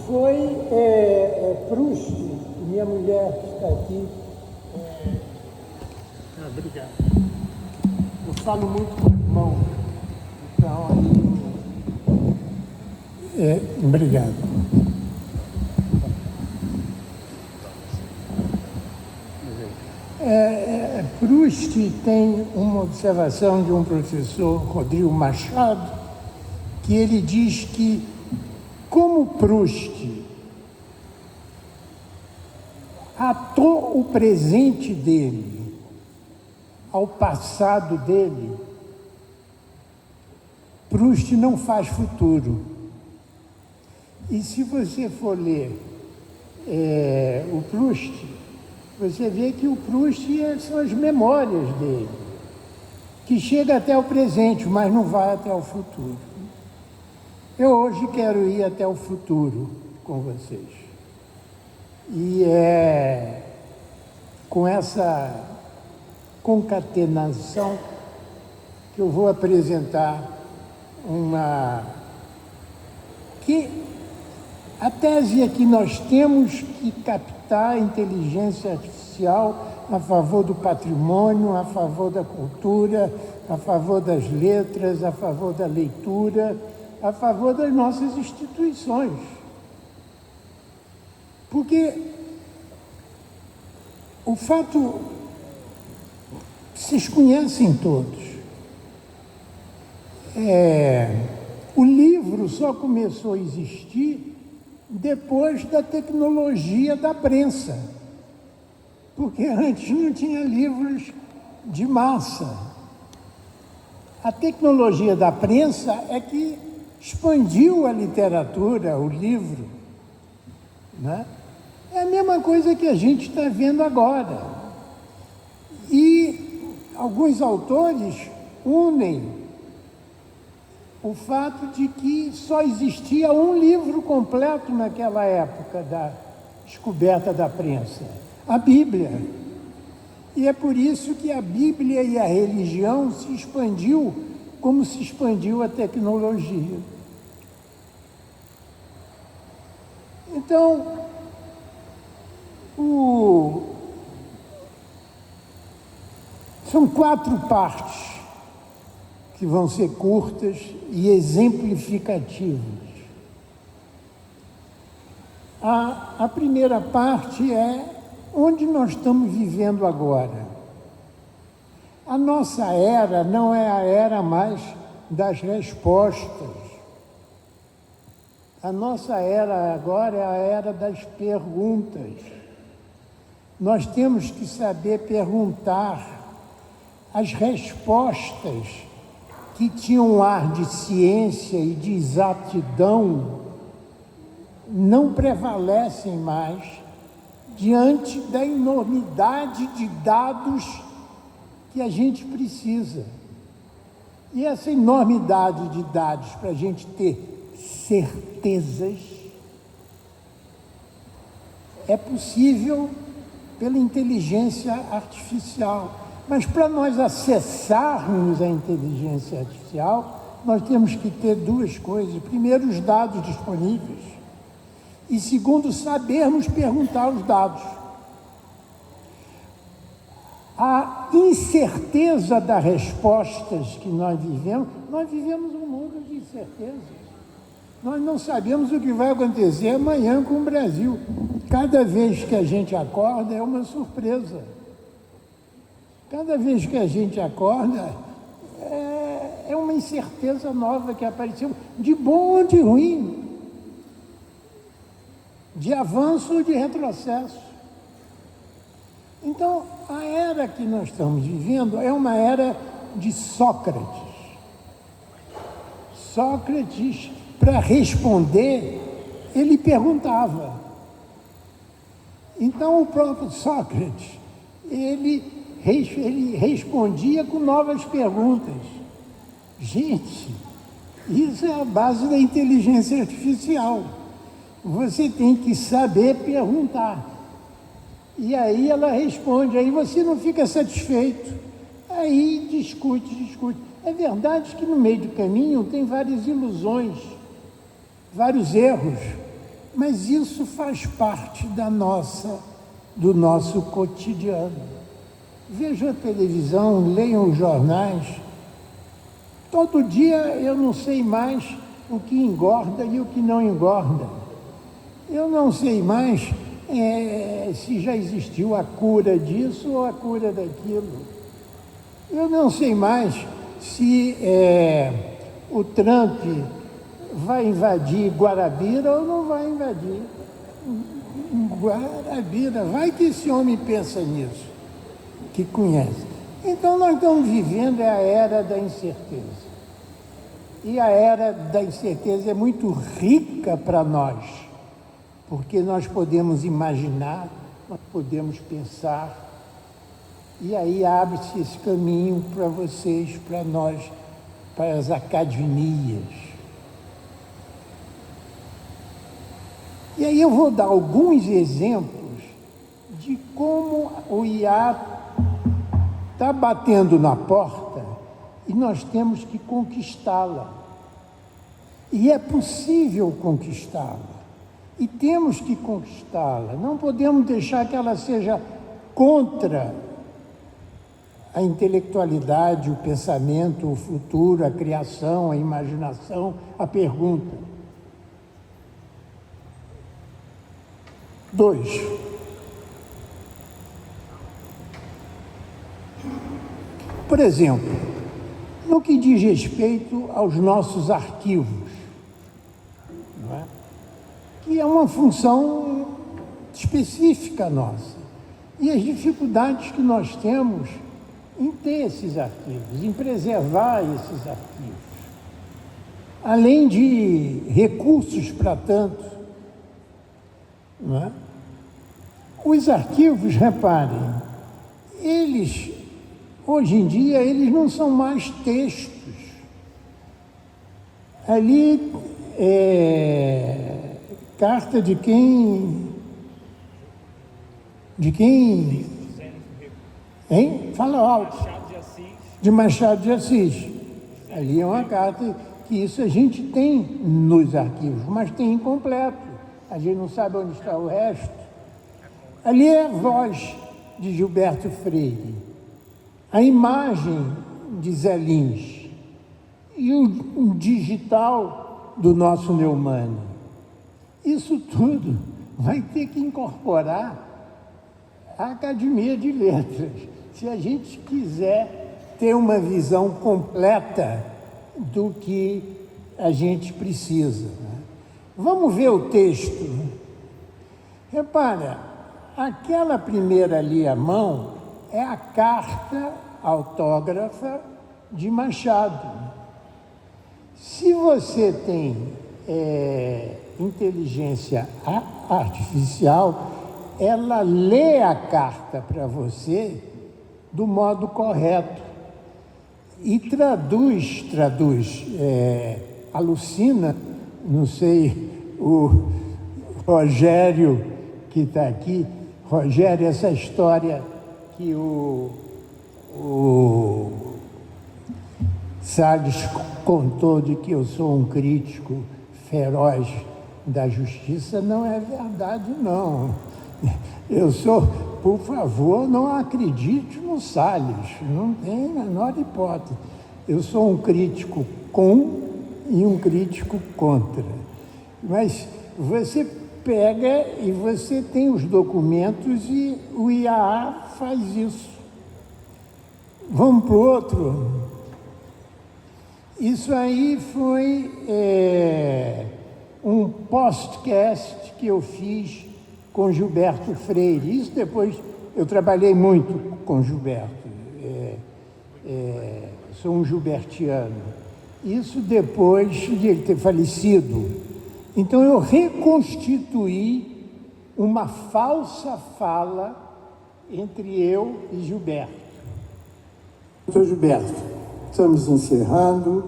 foi Proust, minha mulher que está aqui. Obrigado. Eu falo muito com as mãos, então aí. Obrigado. Proust tem uma observação de um professor, Rodrigo Machado, que ele diz que, como Proust atou o presente dele ao passado dele, Proust não faz futuro. E se você for ler o Proust, você vê que o Proust são as memórias dele, que chega até o presente, mas não vai até o futuro. Eu hoje quero ir até o futuro com vocês. E é com essa concatenação que eu vou apresentar a tese é que nós temos que captar a inteligência artificial a favor do patrimônio, a favor da cultura, a favor das letras, a favor da leitura, a favor das nossas instituições. Porque o fato, vocês conhecem todos, o livro só começou a existir depois da tecnologia da prensa, porque antes não tinha livros de massa. A tecnologia da prensa é que expandiu a literatura, o livro, né? É a mesma coisa que a gente está vendo agora. E alguns autores unem o fato de que só existia um livro completo naquela época da descoberta da prensa, a Bíblia. E é por isso que a Bíblia e a religião se expandiu como se expandiu a tecnologia. Então, são 4 partes que vão ser curtas e exemplificativas. A primeira parte é onde nós estamos vivendo agora. A nossa era não é a era mais das respostas. A nossa era agora é a era das perguntas. Nós temos que saber perguntar. As respostas que tinham um ar de ciência e de exatidão não prevalecem mais diante da enormidade de dados que a gente precisa. E essa enormidade de dados para a gente ter certezas é possível pela inteligência artificial. Mas para nós acessarmos a inteligência artificial, nós temos que ter 2 coisas. Primeiro, os dados disponíveis. E segundo, sabermos perguntar os dados. A incerteza das respostas que nós vivemos um mundo de incertezas. Nós não sabemos o que vai acontecer amanhã com o Brasil. Cada vez que a gente acorda é uma surpresa. Cada vez que a gente acorda, é uma incerteza nova que apareceu, de bom ou de ruim, de avanço ou de retrocesso. Então, a era que nós estamos vivendo é uma era de Sócrates. Sócrates, para responder, ele perguntava. Então, o próprio Sócrates, ele respondia com novas perguntas. Gente, isso é a base da inteligência artificial. Você tem que saber perguntar. E aí ela responde, aí você não fica satisfeito. Aí discute. É verdade que no meio do caminho tem várias ilusões, vários erros, Mas isso faz parte do nosso cotidiano. Vejam a televisão, leiam os jornais. Todo dia eu não sei mais o que engorda e o que não engorda. Eu não sei mais se já existiu a cura disso ou a cura daquilo. Eu não sei mais se o Trump vai invadir Guarabira ou não vai invadir Guarabira. Vai que esse homem pensa nisso, que conhece. Então nós estamos vivendo a era da incerteza. E a era da incerteza é muito rica para nós, porque nós podemos imaginar, nós podemos pensar, e aí abre-se esse caminho para vocês, para nós, para as academias. E aí eu vou dar alguns exemplos de como o IA está batendo na porta e nós temos que conquistá-la. E é possível conquistá-la. E temos que conquistá-la. Não podemos deixar que ela seja contra a intelectualidade, o pensamento, o futuro, a criação, a imaginação, a pergunta. 2. Por exemplo, no que diz respeito aos nossos arquivos, não é? Que é uma função específica nossa, e as dificuldades que nós temos em ter esses arquivos, em preservar esses arquivos, além de recursos para tanto, não é? Os arquivos, reparem, eles, hoje em dia, eles não são mais textos. Ali carta de quem? De quem? Hein? Fala alto. De Machado de Assis. Ali é uma carta que isso a gente tem nos arquivos, mas tem incompleto. A gente não sabe onde está o resto. Ali é a voz de Gilberto Freire, a imagem de Zé Lins e o digital do nosso Neumann. Isso tudo vai ter que incorporar a Academia de Letras, se a gente quiser ter uma visão completa do que a gente precisa, né? Vamos ver o texto. Repara, aquela primeira ali à mão é a carta autógrafa de Machado. Se você tem inteligência artificial, ela lê a carta para você do modo correto e alucina, não sei, o Rogério que está aqui, Rogério, essa história que o Salles contou de que eu sou um crítico feroz da justiça, não é verdade, não. Eu sou, por favor, não acredite no Salles, não tem a menor hipótese. Eu sou um crítico com e um crítico contra. Mas você pega e você tem os documentos e o IAA faz isso. Vamos para o outro. Isso aí foi um podcast que eu fiz com Gilberto Freire. Isso depois, eu trabalhei muito com Gilberto. Sou um gilbertiano. Isso depois de ele ter falecido. Então eu reconstituí uma falsa fala entre eu e Gilberto. Doutor Gilberto, estamos encerrando.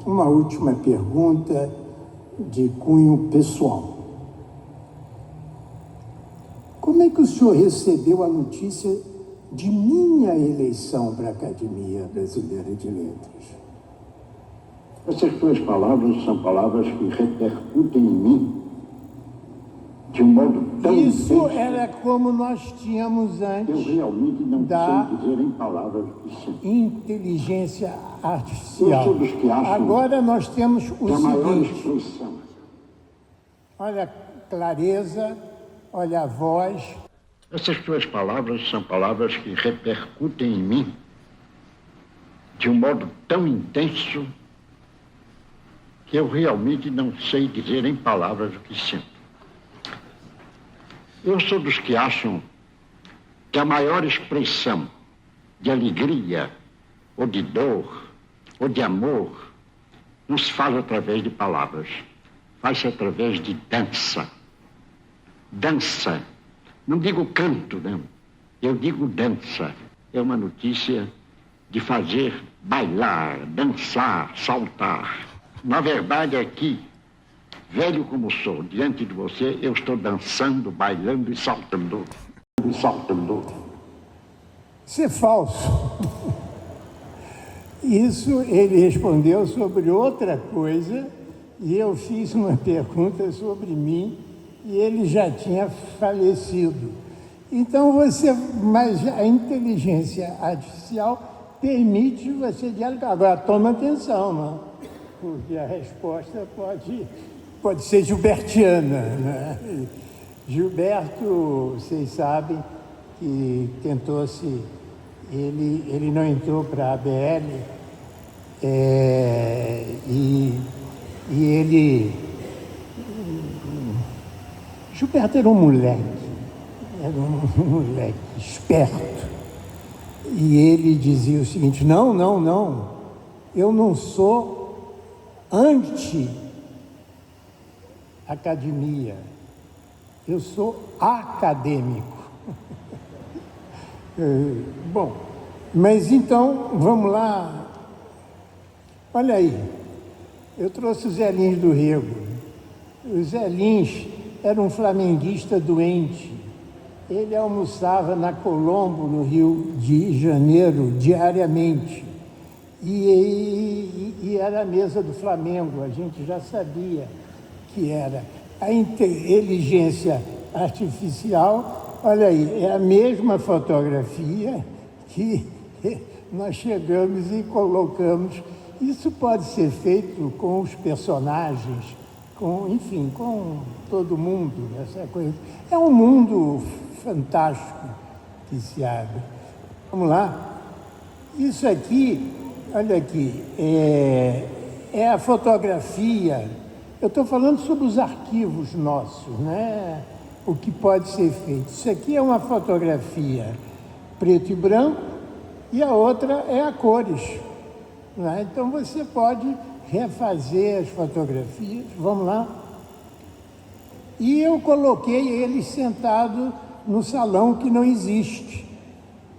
Uma última pergunta de cunho pessoal. Como é que o senhor recebeu a notícia de minha eleição para a Academia Brasileira de Letras? Essas tuas palavras são palavras que repercutem em mim de um modo tão Isso intenso, era como nós tínhamos eu antes realmente não da sei dizer em palavras o que sinto. inteligência Eu artificial. sou dos que acham Agora nós temos que o a maior seguinte, expressão olha a clareza, olha a voz. Essas tuas palavras são palavras que repercutem em mim de um modo tão intenso que eu realmente não sei dizer em palavras o que sinto. Eu sou dos que acham que a maior expressão de alegria, ou de dor, ou de amor, não se faz através de palavras, faz-se através de dança. Dança. Não digo canto, não. Eu digo dança. É uma notícia de fazer bailar, dançar, saltar. Na verdade, aqui, velho como sou, diante de você, eu estou dançando, bailando e saltando. E saltando. Isso é falso. Isso ele respondeu sobre outra coisa e eu fiz uma pergunta sobre mim e ele já tinha falecido. Então mas a inteligência artificial permite você dialogar. Agora toma atenção, não? Porque a resposta pode ser gilbertiana, né? Gilberto, vocês sabem que ele não entrou para a ABL e ele... Gilberto era um moleque esperto. E ele dizia o seguinte, não, eu não sou anti-academia, eu sou acadêmico. Bom, mas então, vamos lá. Olha aí, eu trouxe o Zé Lins do Rego. O Zé Lins era um flamenguista doente. Ele almoçava na Colombo, no Rio de Janeiro, diariamente. E era a mesa do Flamengo, a gente já sabia que era. A inteligência artificial, olha aí, é a mesma fotografia que nós chegamos e colocamos. Isso pode ser feito com os personagens, enfim, com todo mundo, essa coisa. É um mundo fantástico que se abre. Vamos lá. Isso aqui, olha aqui, é a fotografia. Eu estou falando sobre os arquivos nossos, né? O que pode ser feito. Isso aqui é uma fotografia preto e branco e a outra é a cores, né? Então você pode refazer as fotografias. Vamos lá. E eu coloquei eles sentados no salão que não existe.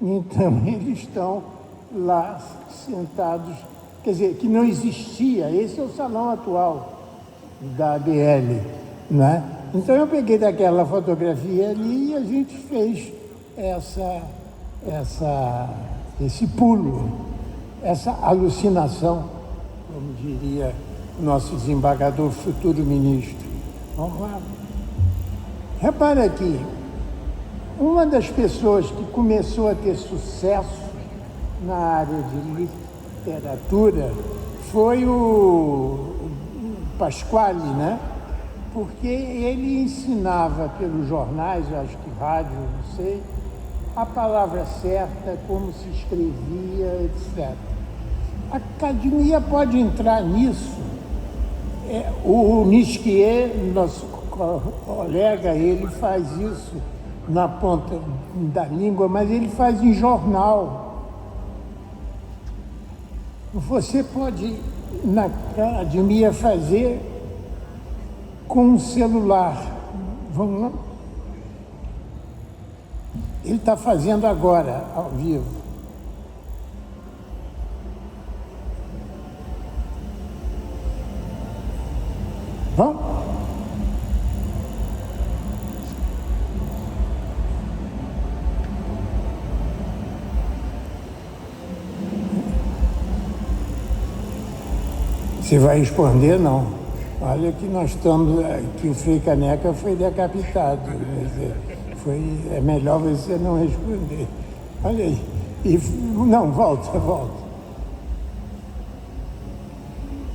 Então eles estão lá sentados, quer dizer, que não existia. Esse é o salão atual da ABL, né? Então eu peguei daquela fotografia ali e a gente fez esse pulo, essa alucinação, como diria o nosso desembargador, futuro ministro. Vamos lá. Repara aqui, uma das pessoas que começou a ter sucesso na área de literatura foi o Pasquale, né? Porque ele ensinava pelos jornais, eu acho que rádio, não sei, a palavra certa, como se escrevia, etc. A academia pode entrar nisso. O Nisquier, nosso colega, ele faz isso na ponta da língua, mas ele faz em jornal. Você pode, na academia, fazer com um celular. Vamos lá? Ele está fazendo agora, ao vivo. Vamos? Você vai responder? Não. Olha que nós estamos, que o Frei Caneca foi decapitado. É melhor você não responder. Olha aí. Não, volta.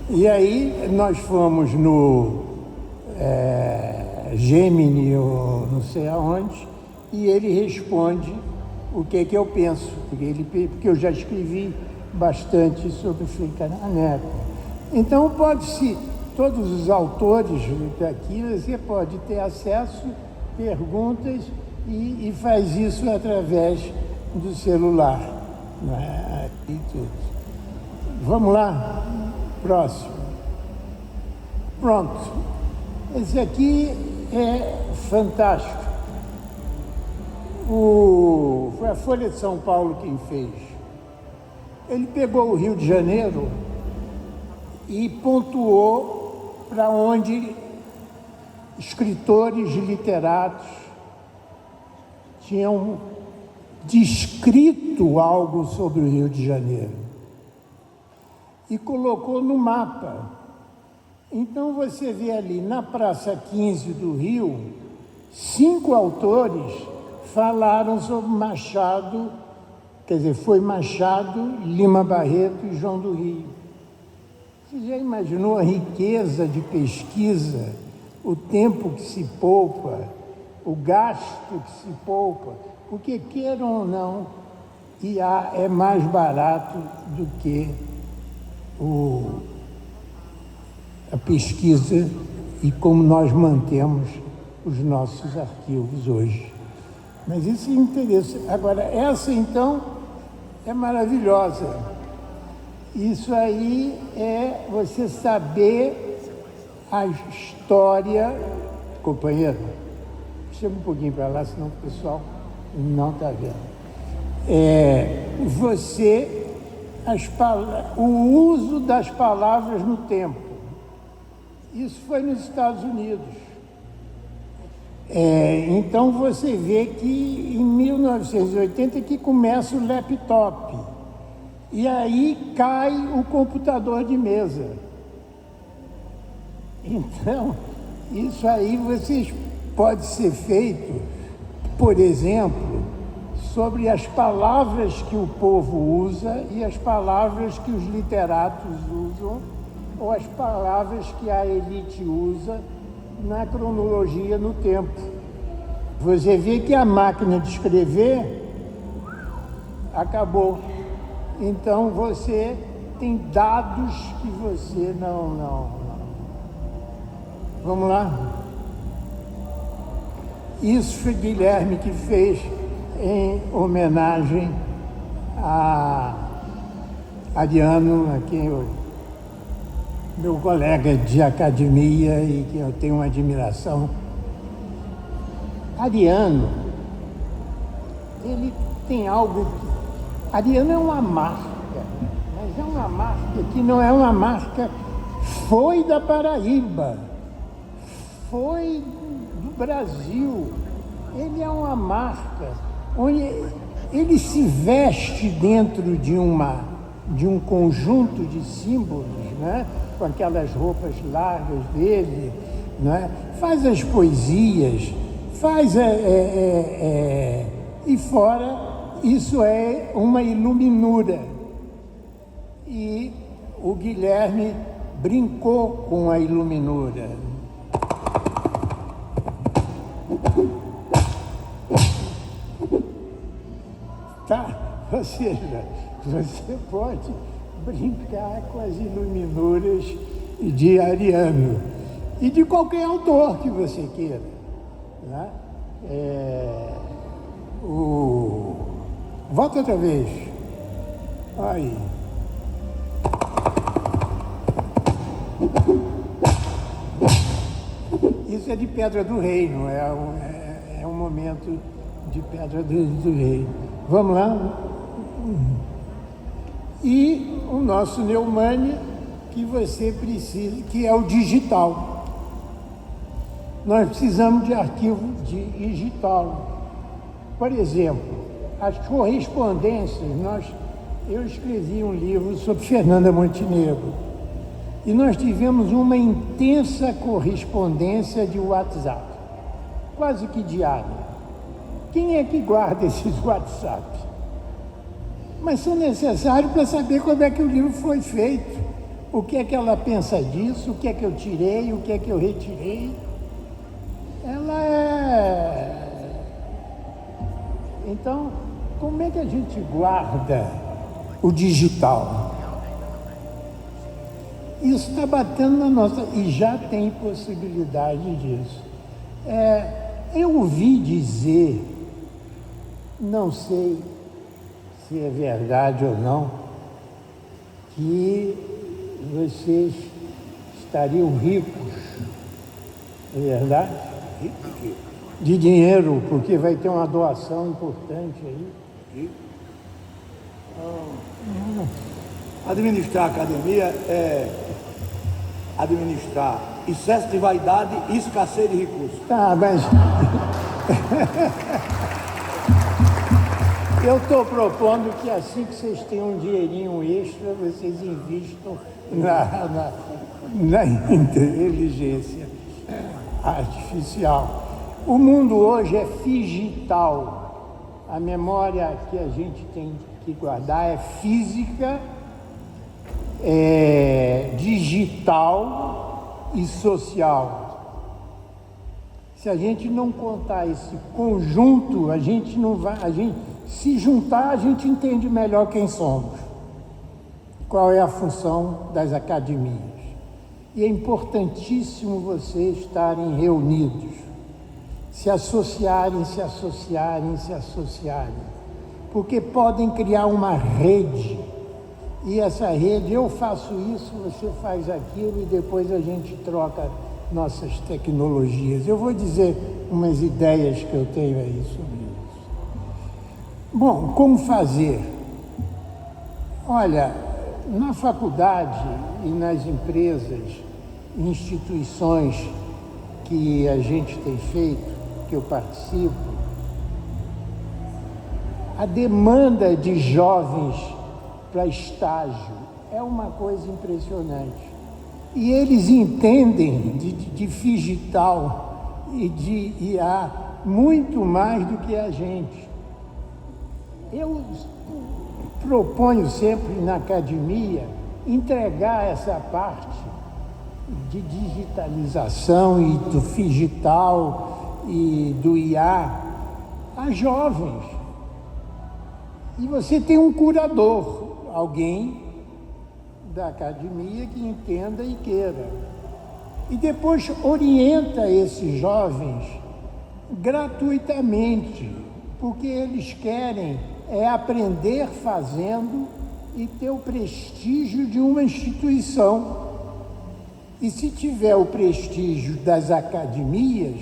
E aí nós fomos no Gemini, ou não sei aonde, e ele responde o que eu penso, porque eu já escrevi bastante sobre o Frei Caneca. Então pode-se, todos os autores daqui, você pode ter acesso, perguntas, e faz isso através do celular, né? E tudo. Vamos lá? Próximo. Pronto. Esse aqui é fantástico. Foi a Folha de São Paulo quem fez. Ele pegou o Rio de Janeiro e pontuou para onde escritores literatos tinham descrito algo sobre o Rio de Janeiro e colocou no mapa. Então você vê ali na Praça 15 do Rio, 5 autores falaram sobre Machado, quer dizer, foi Machado, Lima Barreto e João do Rio. Você já imaginou a riqueza de pesquisa, o tempo que se poupa, o gasto que se poupa? Porque, queiram ou não, IA é mais barato do que a pesquisa e como nós mantemos os nossos arquivos hoje. Mas isso é interessante. Agora, essa, então, é maravilhosa. Isso aí é você saber a história. Companheiro, chega um pouquinho para lá, senão o pessoal não está vendo. O uso das palavras no tempo. Isso foi nos Estados Unidos. Então você vê que em 1980 que começa o laptop. E aí cai o computador de mesa. Então, isso aí pode ser feito, por exemplo, sobre as palavras que o povo usa e as palavras que os literatos usam, ou as palavras que a elite usa na cronologia no tempo. Você vê que a máquina de escrever acabou. Então você tem dados que você não. Vamos lá? Isso foi Guilherme que fez em homenagem a Ariano, a quem meu colega de academia e que eu tenho uma admiração. Ariano, ele tem algo que... Ariano é uma marca, mas é uma marca que não é uma marca... Foi da Paraíba, foi do Brasil. Ele é uma marca onde ele se veste dentro de um conjunto de símbolos, né? Com aquelas roupas largas dele, né? Faz as poesias, e fora isso é uma iluminura. E o Guilherme brincou com a iluminura. Tá? Ou seja, você pode brincar com as iluminuras de Ariano e de qualquer autor que você queira, né? Volta outra vez. Aí. Isso é de Pedra do Reino, é um momento de Pedra do Reino. Vamos lá? E o nosso Neumann, que você precisa, que é o digital. Nós precisamos de arquivo digital. Por exemplo, as correspondências, eu escrevi um livro sobre Fernanda Montenegro. E nós tivemos uma intensa correspondência de WhatsApp, quase que diária. Quem é que guarda esses WhatsApp? Mas são necessários para saber como é que o livro foi feito, o que é que ela pensa disso, o que é que eu tirei, o que é que eu retirei. Ela é... Então, como é que a gente guarda o digital? Isso está batendo na nossa... E já tem possibilidade disso. Eu ouvi dizer, não sei se é verdade ou não, que vocês estariam ricos. É verdade? De dinheiro, porque vai ter uma doação importante aí. Administrar a academia é administrar excesso de vaidade e escassez de recursos. Tá, mas... Eu estou propondo que assim que vocês tenham um dinheirinho extra, vocês investam na inteligência artificial. O mundo hoje é digital. A memória que a gente tem que guardar é física, digital e social. Se a gente não contar esse conjunto, a gente não vai... Se juntar, a gente entende melhor quem somos, qual é a função das academias. E é importantíssimo vocês estarem reunidos, se associarem, porque podem criar uma rede. E essa rede, eu faço isso, você faz aquilo e depois a gente troca nossas tecnologias. Eu vou dizer umas ideias que eu tenho aí sobre isso. Bom, como fazer? Olha, na faculdade e nas empresas, instituições que a gente tem feito, que eu participo, a demanda de jovens para estágio é uma coisa impressionante. E eles entendem de digital e de IA muito mais do que a gente. Eu proponho sempre na academia entregar essa parte de digitalização e do digital e do IA a jovens. E você tem um curador, alguém da academia que entenda e queira. E depois orienta esses jovens gratuitamente, porque eles querem aprender fazendo e ter o prestígio de uma instituição. E se tiver o prestígio das academias,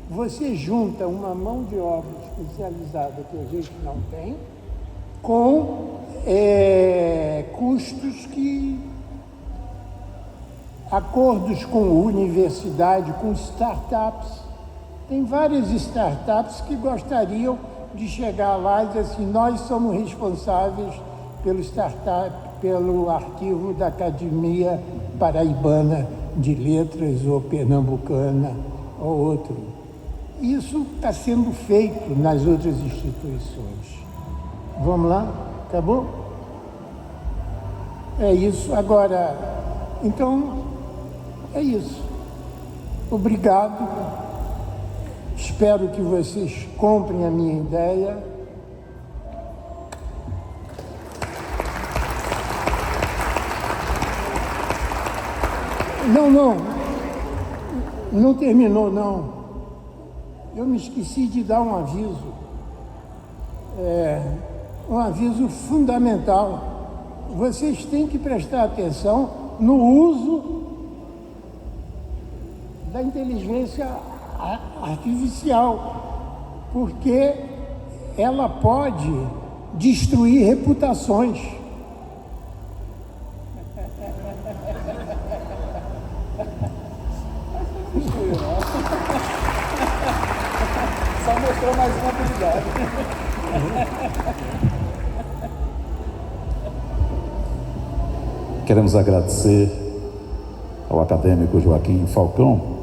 você junta uma mão de obra especializada que a gente não tem, com custos que... acordos com universidade, com startups. Tem várias startups que gostariam de chegar lá e dizer assim, nós somos responsáveis pelo arquivo da Academia Paraibana de Letras ou Pernambucana ou outro. Isso está sendo feito nas outras instituições. Vamos lá? Acabou? É isso. Agora, então, é isso. Obrigado. Espero que vocês comprem a minha ideia. Não terminou, não. Eu me esqueci de dar um aviso. Um aviso fundamental. Vocês têm que prestar atenção no uso da inteligência artificial, porque ela pode destruir reputações. Só mostrou mais uma habilidade. Queremos agradecer ao acadêmico Joaquim Falcão,